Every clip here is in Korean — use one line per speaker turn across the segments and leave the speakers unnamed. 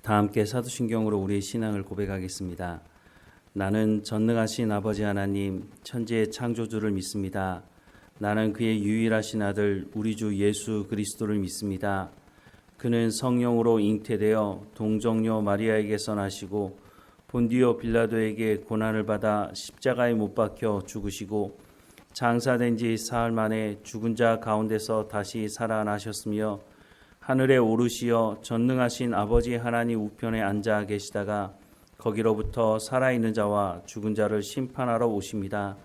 다 함께 사도신경으로 우리의 신앙을 고백하겠습니다. 나는 전능하신 아버지 하나님, 천지의 창조주를 믿습니다. 나는 그의 유일하신 아들 우리 주 예수 그리스도를 믿습니다. 그는 성령으로 잉태되어 동정녀 마리아에게서 나시고 본디오 빌라도에게 고난을 받아 십자가에 못 박혀 죽으시고 장사된 지 사흘 만에 죽은 자 가운데서 다시 살아나셨으며 하늘에 오르시어 전능하신 아버지 하나님 우편에 앉아 계시다가 거기로부터 살아있는 자와 죽은 자를 심판하러 오십니다.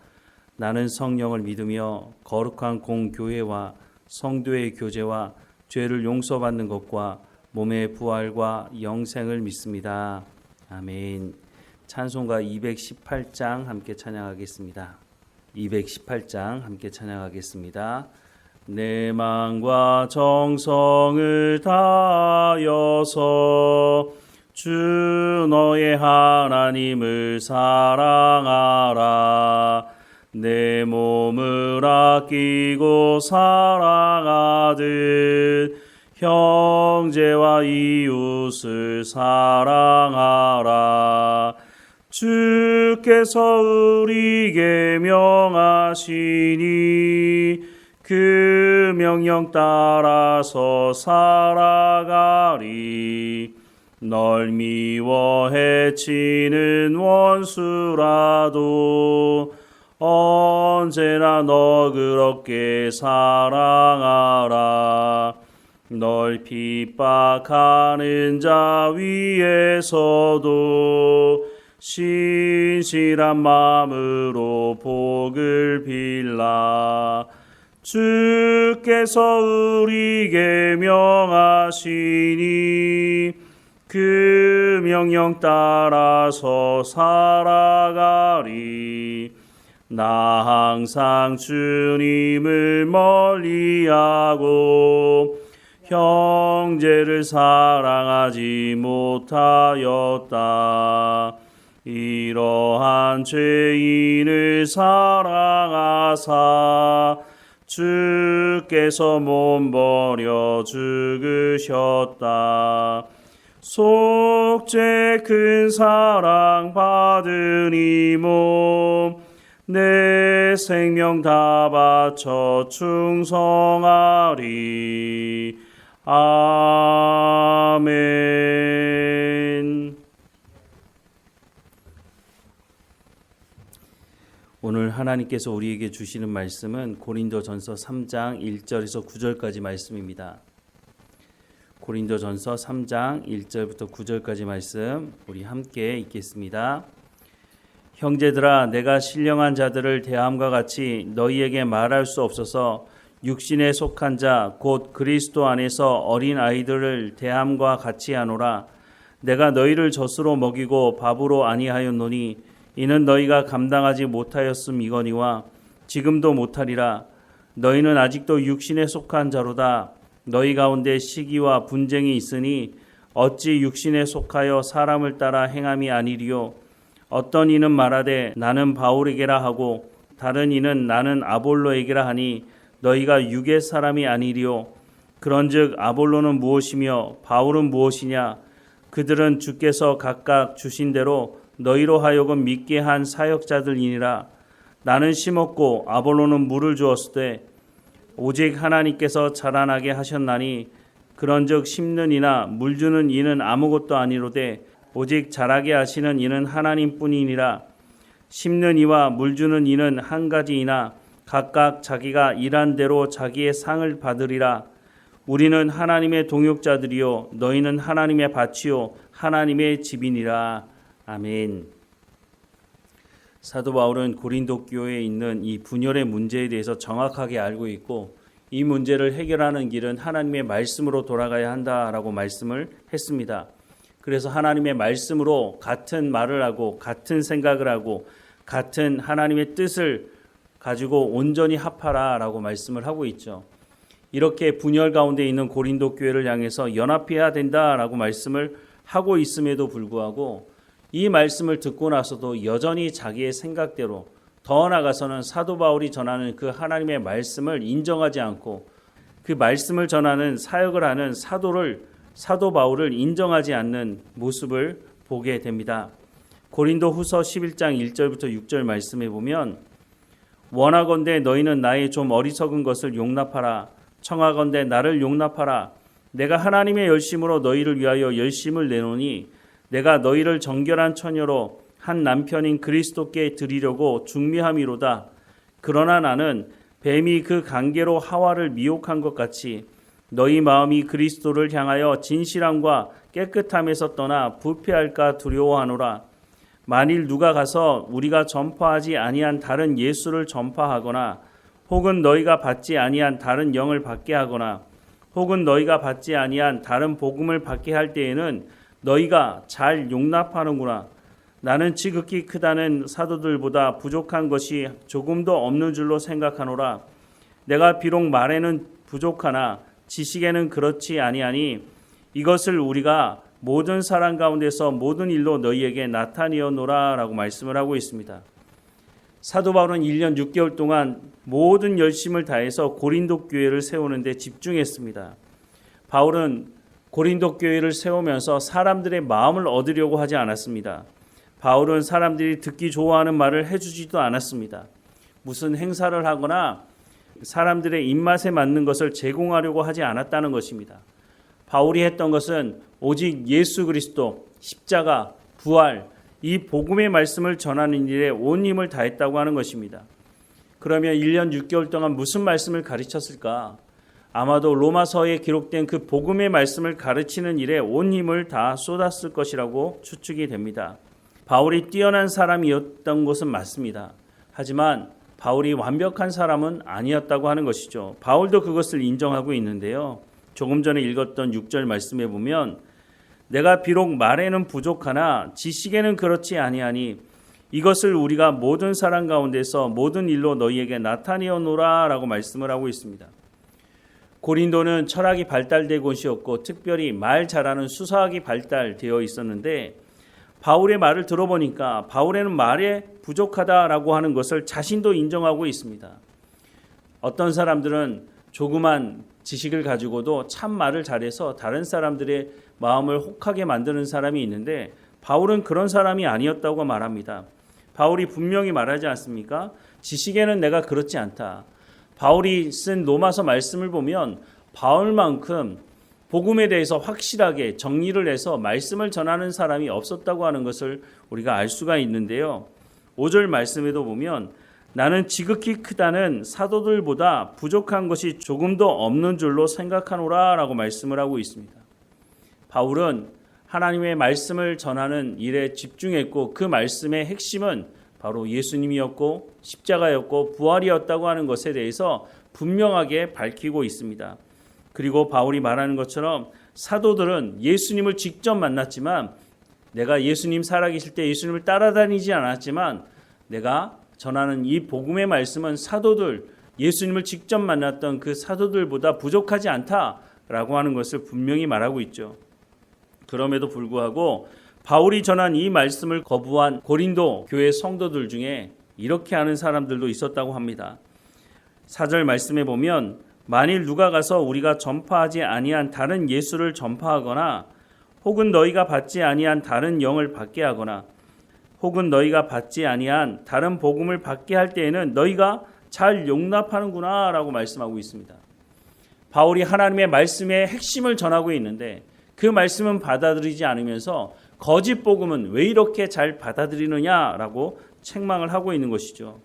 나는 성령을 믿으며 거룩한 공교회와 성도의 교제와 죄를 용서받는 것과 몸의 부활과 영생을 믿습니다. 아멘. 찬송가 218장 함께 찬양하겠습니다. 218장 함께 찬양하겠습니다. 내 마음과 정성을 다하여서 주 너의 하나님을 사랑하라. 내 몸을 아끼고 사랑하듯 형제와 이웃을 사랑하라. 주께서 우리에게 명하시니 그 명령 따라서 살아가리. 널 미워 해치는 원수라도 언제나 너그럽게 사랑하라. 널 핍박하는 자 위에서도 신실한 마음으로 복을 빌라. 주께서 우리에게 명하시니 그 명령 따라서 살아가리. 나 항상 주님을 멀리하고 형제를 사랑하지 못하였다. 이러한 죄인을 사랑하사 주께서 몸 버려 죽으셨다. 속죄 큰 사랑 받은 이 몸 내 생명 다 바쳐 충성하리. 아멘. 오늘 하나님께서 우리에게 주시는 말씀은 고린도전서 3장 1절에서 9절까지 말씀입니다. 고린도전서 3장 1절부터 9절까지 말씀 우리 함께 읽겠습니다. 형제들아, 내가 신령한 자들을 대함과 같이 너희에게 말할 수 없어서 육신에 속한 자 곧 그리스도 안에서 어린 아이들을 대함과 같이 하노라. 내가 너희를 젖으로 먹이고 밥으로 아니하였노니 이는 너희가 감당하지 못하였음이거니와 지금도 못하리라. 너희는 아직도 육신에 속한 자로다. 너희 가운데 시기와 분쟁이 있으니 어찌 육신에 속하여 사람을 따라 행함이 아니리요. 어떤 이는 말하되 나는 바울에게라 하고 다른 이는 나는 아볼로에게라 하니 너희가 육의 사람이 아니리요. 그런즉 아볼로는 무엇이며 바울은 무엇이냐? 그들은 주께서 각각 주신 대로 너희로 하여금 믿게 한 사역자들이니라. 나는 심었고 아볼로는 물을 주었으되 오직 하나님께서 자라나게 하셨나니 그런즉 심는 이나 물 주는 이는 아무것도 아니로되 오직 자라게 하시는 이는 하나님뿐이니라. 심는 이와 물 주는 이는 한 가지이나 각각 자기가 일한 대로 자기의 상을 받으리라. 우리는 하나님의 동역자들이요 너희는 하나님의 밭이요 하나님의 집이니라. 아멘. 사도 바울은 고린도 교회에 있는 이 분열의 문제에 대해서 정확하게 알고 있고 이 문제를 해결하는 길은 하나님의 말씀으로 돌아가야 한다라고 말씀을 했습니다. 그래서 하나님의 말씀으로 같은 말을 하고 같은 생각을 하고 같은 하나님의 뜻을 가지고 온전히 합하라라고 말씀을 하고 있죠. 이렇게 분열 가운데 있는 고린도 교회를 향해서 연합해야 된다라고 말씀을 하고 있음에도 불구하고 이 말씀을 듣고 나서도 여전히 자기의 생각대로 더 나아가서는 사도 바울이 전하는 그 하나님의 말씀을 인정하지 않고 그 말씀을 전하는 사역을 하는 사도를 사도 바울을 인정하지 않는 모습을 보게 됩니다. 고린도 후서 11장 1절부터 6절 말씀에 보면 원하건대 너희는 나의 좀 어리석은 것을 용납하라. 청하건대 나를 용납하라. 내가 하나님의 열심으로 너희를 위하여 열심을 내노니 내가 너희를 정결한 처녀로 한 남편인 그리스도께 드리려고 중미함이로다. 그러나 나는 뱀이 그 관계로 하와를 미혹한 것 같이 너희 마음이 그리스도를 향하여 진실함과 깨끗함에서 떠나 부패할까 두려워하노라. 만일 누가 가서 우리가 전파하지 아니한 다른 예수를 전파하거나 혹은 너희가 받지 아니한 다른 영을 받게 하거나 혹은 너희가 받지 아니한 다른 복음을 받게 할 때에는 너희가 잘 용납하는구나. 나는 지극히 크다는 사도들보다 부족한 것이 조금도 없는 줄로 생각하노라. 내가 비록 말에는 부족하나 지식에는 그렇지 아니하니 이것을 우리가 모든 사람 가운데서 모든 일로 너희에게 나타내어노라 라고 말씀을 하고 있습니다. 사도 바울은 1년 6개월 동안 모든 열심을 다해서 고린도 교회를 세우는 데 집중했습니다. 바울은 고린도 교회를 세우면서 사람들의 마음을 얻으려고 하지 않았습니다. 바울은 사람들이 듣기 좋아하는 말을 해주지도 않았습니다. 무슨 행사를 하거나 사람들의 입맛에 맞는 것을 제공하려고 하지 않았다는 것입니다. 바울이 했던 것은 오직 예수 그리스도, 십자가, 부활, 이 복음의 말씀을 전하는 일에 온 힘을 다했다고 하는 것입니다. 그러면 1년 6개월 동안 무슨 말씀을 가르쳤을까? 아마도 로마서에 기록된 그 복음의 말씀을 가르치는 일에 온 힘을 다 쏟았을 것이라고 추측이 됩니다. 바울이 뛰어난 사람이었던 것은 맞습니다. 하지만 바울이 완벽한 사람은 아니었다고 하는 것이죠. 바울도 그것을 인정하고 있는데요. 조금 전에 읽었던 6절 말씀에 보면 내가 비록 말에는 부족하나 지식에는 그렇지 아니하니 이것을 우리가 모든 사람 가운데서 모든 일로 너희에게 나타내어노라 라고 말씀을 하고 있습니다. 고린도는 철학이 발달된 곳이었고 특별히 말 잘하는 수사학이 발달되어 있었는데 바울의 말을 들어보니까 바울에는 말에 부족하다라고 하는 것을 자신도 인정하고 있습니다. 어떤 사람들은 조그만 지식을 가지고도 참 말을 잘해서 다른 사람들의 마음을 혹하게 만드는 사람이 있는데 바울은 그런 사람이 아니었다고 말합니다. 바울이 분명히 말하지 않습니까? 지식에는 내가 그렇지 않다. 바울이 쓴 로마서 말씀을 보면 바울만큼 복음에 대해서 확실하게 정리를 해서 말씀을 전하는 사람이 없었다고 하는 것을 우리가 알 수가 있는데요. 5절 말씀에도 보면 나는 지극히 크다는 사도들보다 부족한 것이 조금도 없는 줄로 생각하노라 라고 말씀을 하고 있습니다. 바울은 하나님의 말씀을 전하는 일에 집중했고 그 말씀의 핵심은 바로 예수님이었고 십자가였고 부활이었다고 하는 것에 대해서 분명하게 밝히고 있습니다. 그리고 바울이 말하는 것처럼 사도들은 예수님을 직접 만났지만 내가 예수님 살아계실 때 예수님을 따라다니지 않았지만 내가 전하는 이 복음의 말씀은 사도들, 예수님을 직접 만났던 그 사도들보다 부족하지 않다라고 하는 것을 분명히 말하고 있죠. 그럼에도 불구하고 바울이 전한 이 말씀을 거부한 고린도 교회 성도들 중에 이렇게 하는 사람들도 있었다고 합니다. 4절 말씀에 보면 만일 누가 가서 우리가 전파하지 아니한 다른 예수를 전파하거나 혹은 너희가 받지 아니한 다른 영을 받게 하거나 혹은 너희가 받지 아니한 다른 복음을 받게 할 때에는 너희가 잘 용납하는구나 라고 말씀하고 있습니다. 바울이 하나님의 말씀의 핵심을 전하고 있는데 그 말씀은 받아들이지 않으면서 거짓 복음은 왜 이렇게 잘 받아들이느냐라고 책망을 하고 있는 것이죠.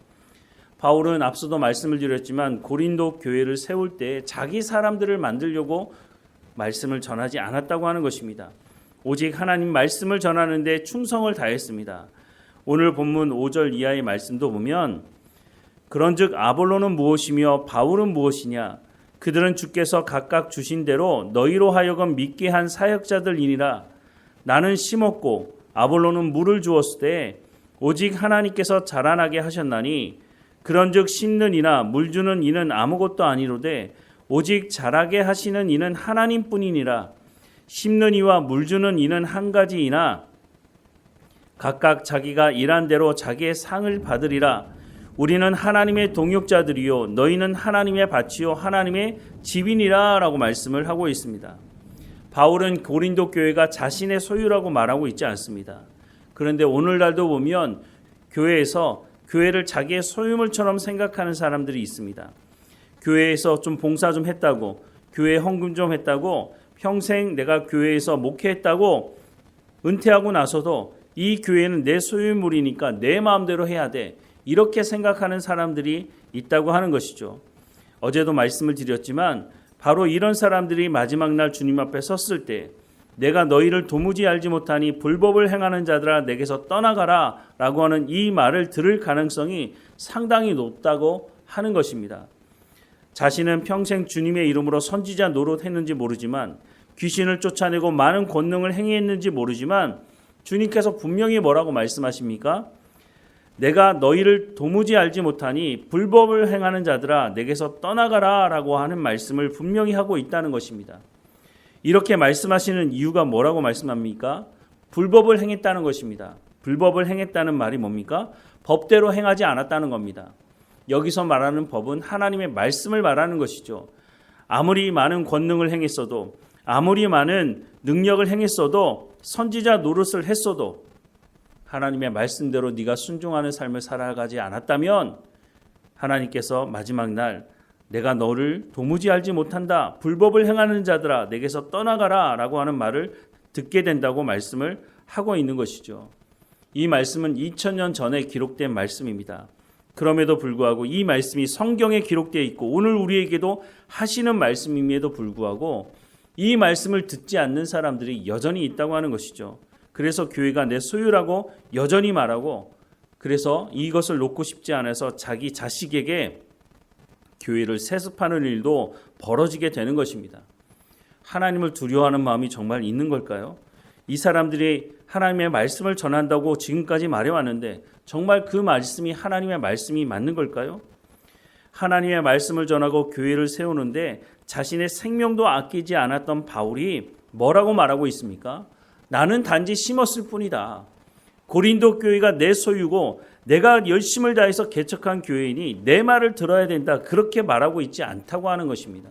바울은 앞서도 말씀을 드렸지만 고린도 교회를 세울 때 자기 사람들을 만들려고 말씀을 전하지 않았다고 하는 것입니다. 오직 하나님 말씀을 전하는 데 충성을 다했습니다. 오늘 본문 5절 이하의 말씀도 보면 그런즉 아볼로는 무엇이며 바울은 무엇이냐 그들은 주께서 각각 주신 대로 너희로 하여금 믿게 한 사역자들이니라. 나는 심었고 아볼로는 물을 주었을 때 오직 하나님께서 자라나게 하셨나니 그런즉 심는 이나 물 주는 이는 아무것도 아니로되 오직 자라게 하시는 이는 하나님뿐이니라. 심는 이와 물 주는 이는 한 가지이나 각각 자기가 일한 대로 자기의 상을 받으리라. 우리는 하나님의 동역자들이요 너희는 하나님의 밭이요 하나님의 집이니라 라고 말씀을 하고 있습니다. 바울은 고린도 교회가 자신의 소유라고 말하고 있지 않습니다. 그런데 오늘날도 보면 교회에서 교회를 자기의 소유물처럼 생각하는 사람들이 있습니다. 교회에서 좀 봉사 좀 했다고, 교회 헌금 좀 했다고, 평생 내가 교회에서 목회했다고 은퇴하고 나서도 이 교회는 내 소유물이니까 내 마음대로 해야 돼. 이렇게 생각하는 사람들이 있다고 하는 것이죠. 어제도 말씀을 드렸지만 바로 이런 사람들이 마지막 날 주님 앞에 섰을 때 내가 너희를 도무지 알지 못하니 불법을 행하는 자들아 내게서 떠나가라 라고 하는 이 말을 들을 가능성이 상당히 높다고 하는 것입니다. 자신은 평생 주님의 이름으로 선지자 노릇했는지 모르지만 귀신을 쫓아내고 많은 권능을 행했는지 모르지만 주님께서 분명히 뭐라고 말씀하십니까? 내가 너희를 도무지 알지 못하니 불법을 행하는 자들아 내게서 떠나가라 라고 하는 말씀을 분명히 하고 있다는 것입니다. 이렇게 말씀하시는 이유가 뭐라고 말씀합니까? 불법을 행했다는 것입니다. 불법을 행했다는 말이 뭡니까? 법대로 행하지 않았다는 겁니다. 여기서 말하는 법은 하나님의 말씀을 말하는 것이죠. 아무리 많은 권능을 행했어도 아무리 많은 능력을 행했어도 선지자 노릇을 했어도 하나님의 말씀대로 네가 순종하는 삶을 살아가지 않았다면 하나님께서 마지막 날 내가 너를 도무지 알지 못한다. 불법을 행하는 자들아 내게서 떠나가라 라고 하는 말을 듣게 된다고 말씀을 하고 있는 것이죠. 이 말씀은 2000년 전에 기록된 말씀입니다. 그럼에도 불구하고 이 말씀이 성경에 기록되어 있고 오늘 우리에게도 하시는 말씀임에도 불구하고 이 말씀을 듣지 않는 사람들이 여전히 있다고 하는 것이죠. 그래서 교회가 내 소유라고 여전히 말하고 그래서 이것을 놓고 싶지 않아서 자기 자식에게 교회를 세습하는 일도 벌어지게 되는 것입니다. 하나님을 두려워하는 마음이 정말 있는 걸까요? 이 사람들이 하나님의 말씀을 전한다고 지금까지 말해왔는데 정말 그 말씀이 하나님의 말씀이 맞는 걸까요? 하나님의 말씀을 전하고 교회를 세우는데 자신의 생명도 아끼지 않았던 바울이 뭐라고 말하고 있습니까? 나는 단지 심었을 뿐이다. 고린도 교회가 내 소유고 내가 열심을 다해서 개척한 교회이니 내 말을 들어야 된다. 그렇게 말하고 있지 않다고 하는 것입니다.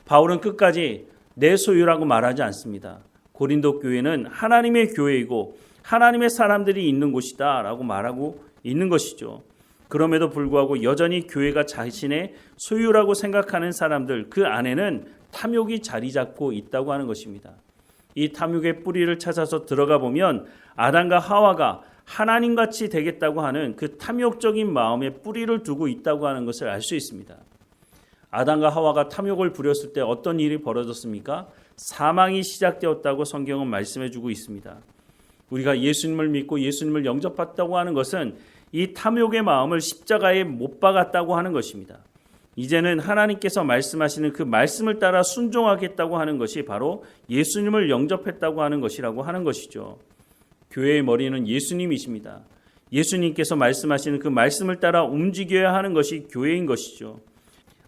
바울은 끝까지 내 소유라고 말하지 않습니다. 고린도 교회는 하나님의 교회이고 하나님의 사람들이 있는 곳이다 라고 말하고 있는 것이죠. 그럼에도 불구하고 여전히 교회가 자신의 소유라고 생각하는 사람들 그 안에는 탐욕이 자리 잡고 있다고 하는 것입니다. 이 탐욕의 뿌리를 찾아서 들어가 보면 아담과 하와가 하나님같이 되겠다고 하는 그 탐욕적인 마음에 뿌리를 두고 있다고 하는 것을 알 수 있습니다. 아담과 하와가 탐욕을 부렸을 때 어떤 일이 벌어졌습니까? 사망이 시작되었다고 성경은 말씀해주고 있습니다. 우리가 예수님을 믿고 예수님을 영접했다고 하는 것은 이 탐욕의 마음을 십자가에 못 박았다고 하는 것입니다. 이제는 하나님께서 말씀하시는 그 말씀을 따라 순종하겠다고 하는 것이 바로 예수님을 영접했다고 하는 것이라고 하는 것이죠. 교회의 머리는 예수님이십니다. 예수님께서 말씀하시는 그 말씀을 따라 움직여야 하는 것이 교회인 것이죠.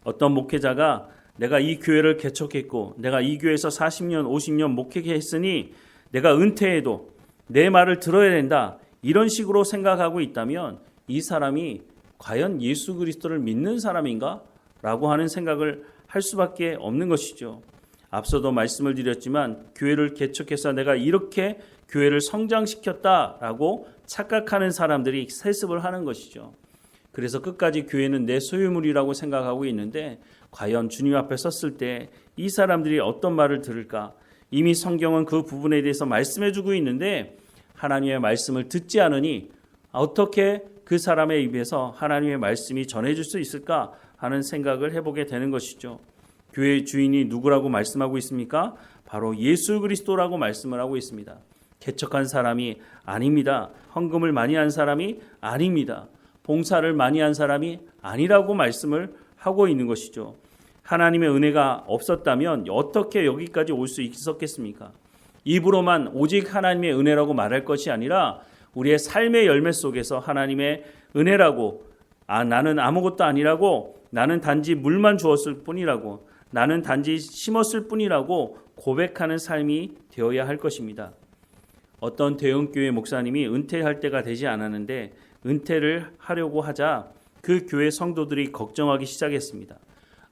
어떤 목회자가 내가 이 교회를 개척했고 내가 이 교회에서 40년, 50년 목회했으니 내가 은퇴해도 내 말을 들어야 된다. 이런 식으로 생각하고 있다면 이 사람이 과연 예수 그리스도를 믿는 사람인가? 라고 하는 생각을 할 수밖에 없는 것이죠. 앞서도 말씀을 드렸지만 교회를 개척해서 내가 이렇게 교회를 성장시켰다라고 착각하는 사람들이 세습을 하는 것이죠. 그래서 끝까지 교회는 내 소유물이라고 생각하고 있는데 과연 주님 앞에 섰을 때 이 사람들이 어떤 말을 들을까? 이미 성경은 그 부분에 대해서 말씀해주고 있는데 하나님의 말씀을 듣지 않으니 어떻게 그 사람의 입에서 하나님의 말씀이 전해질 수 있을까 하는 생각을 해보게 되는 것이죠. 교회의 주인이 누구라고 말씀하고 있습니까? 바로 예수 그리스도라고 말씀을 하고 있습니다. 개척한 사람이 아닙니다. 헌금을 많이 한 사람이 아닙니다. 봉사를 많이 한 사람이 아니라고 말씀을 하고 있는 것이죠. 하나님의 은혜가 없었다면 어떻게 여기까지 올 수 있었겠습니까? 입으로만 오직 하나님의 은혜라고 말할 것이 아니라 우리의 삶의 열매 속에서 하나님의 은혜라고 나는 아무것도 아니라고 나는 단지 물만 주었을 뿐이라고 나는 단지 심었을 뿐이라고 고백하는 삶이 되어야 할 것입니다. 어떤 대형교회 목사님이 은퇴할 때가 되지 않았는데 은퇴를 하려고 하자 그 교회 성도들이 걱정하기 시작했습니다.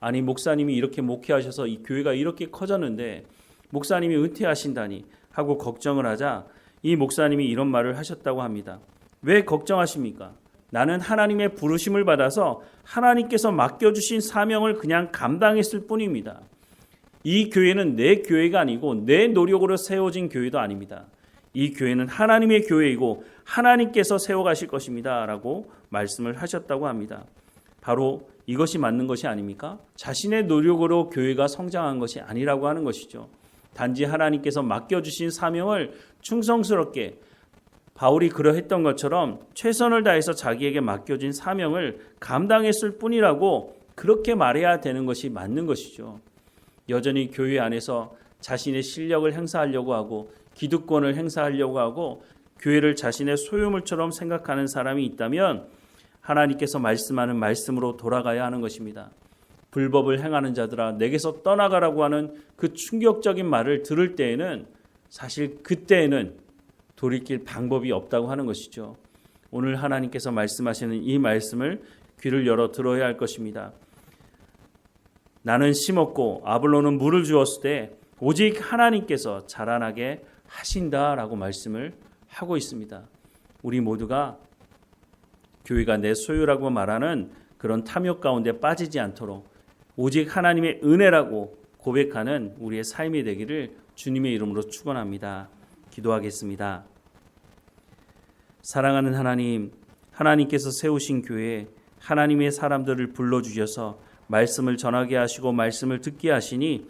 아니 목사님이 이렇게 목회하셔서 이 교회가 이렇게 커졌는데 목사님이 은퇴하신다니 하고 걱정을 하자 이 목사님이 이런 말을 하셨다고 합니다. 왜 걱정하십니까? 나는 하나님의 부르심을 받아서 하나님께서 맡겨주신 사명을 그냥 감당했을 뿐입니다. 이 교회는 내 교회가 아니고 내 노력으로 세워진 교회도 아닙니다. 이 교회는 하나님의 교회이고 하나님께서 세워가실 것입니다 라고 말씀을 하셨다고 합니다. 바로 이것이 맞는 것이 아닙니까? 자신의 노력으로 교회가 성장한 것이 아니라고 하는 것이죠. 단지 하나님께서 맡겨주신 사명을 충성스럽게 바울이 그러했던 것처럼 최선을 다해서 자기에게 맡겨진 사명을 감당했을 뿐이라고 그렇게 말해야 되는 것이 맞는 것이죠. 여전히 교회 안에서 자신의 실력을 행사하려고 하고 기득권을 행사하려고 하고 교회를 자신의 소유물처럼 생각하는 사람이 있다면 하나님께서 말씀하는 말씀으로 돌아가야 하는 것입니다. 불법을 행하는 자들아 내게서 떠나가라고 하는 그 충격적인 말을 들을 때에는 사실 그때에는 돌이킬 방법이 없다고 하는 것이죠. 오늘 하나님께서 말씀하시는 이 말씀을 귀를 열어 들어야 할 것입니다. 나는 심었고 아볼로는 물을 주었을 때 오직 하나님께서 자라나게 하신다라고 말씀을 하고 있습니다. 우리 모두가 교회가 내 소유라고 말하는 그런 탐욕 가운데 빠지지 않도록 오직 하나님의 은혜라고 고백하는 우리의 삶이 되기를 주님의 이름으로 축원합니다. 기도하겠습니다. 사랑하는 하나님, 하나님께서 세우신 교회에 하나님의 사람들을 불러주셔서 말씀을 전하게 하시고 말씀을 듣게 하시니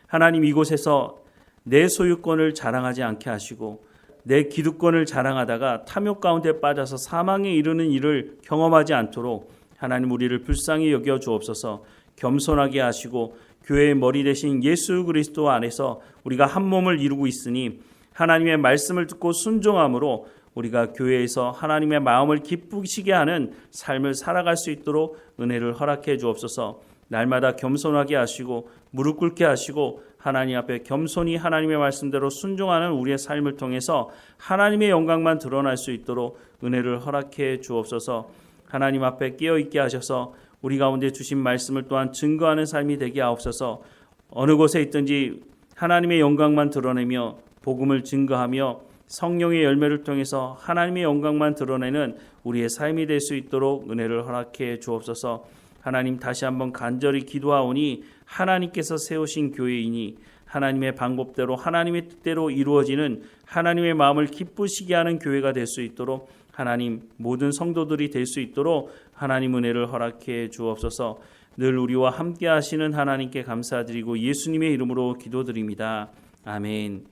하나님 이곳에서 내 소유권을 자랑하지 않게 하시고 내 기득권을 자랑하다가 탐욕 가운데 빠져서 사망에 이르는 일을 경험하지 않도록 하나님 우리를 불쌍히 여겨 주옵소서. 겸손하게 하시고 교회의 머리 되신 예수 그리스도 안에서 우리가 한 몸을 이루고 있으니 하나님의 말씀을 듣고 순종함으로 우리가 교회에서 하나님의 마음을 기쁘시게 하는 삶을 살아갈 수 있도록 은혜를 허락해 주옵소서. 날마다 겸손하게 하시고 무릎 꿇게 하시고 하나님 앞에 겸손히 하나님의 말씀대로 순종하는 우리의 삶을 통해서 하나님의 영광만 드러날 수 있도록 은혜를 허락해 주옵소서. 하나님 앞에 깨어있게 하셔서 우리 가운데 주신 말씀을 또한 증거하는 삶이 되게 하옵소서. 어느 곳에 있든지 하나님의 영광만 드러내며 복음을 증거하며 성령의 열매를 통해서 하나님의 영광만 드러내는 우리의 삶이 될 수 있도록 은혜를 허락해 주옵소서. 하나님 다시 한번 간절히 기도하오니 하나님께서 세우신 교회이니 하나님의 방법대로 하나님의 뜻대로 이루어지는 하나님의 마음을 기쁘시게 하는 교회가 될 수 있도록 하나님 모든 성도들이 될 수 있도록 하나님 은혜를 허락해 주옵소서. 늘 우리와 함께 하시는 하나님께 감사드리고 예수님의 이름으로 기도드립니다. 아멘.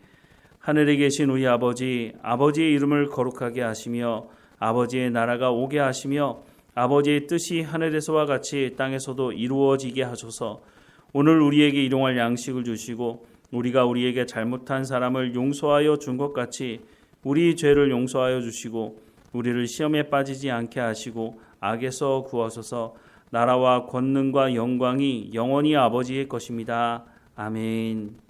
하늘에 계신 우리 아버지, 아버지의 이름을 거룩하게 하시며 아버지의 나라가 오게 하시며 아버지의 뜻이 하늘에서와 같이 땅에서도 이루어지게 하소서. 오늘 우리에게 일용할 양식을 주시고 우리가 우리에게 잘못한 사람을 용서하여 준 것 같이 우리 죄를 용서하여 주시고 우리를 시험에 빠지지 않게 하시고 악에서 구하소서. 나라와 권능과 영광이 영원히 아버지의 것입니다. 아멘.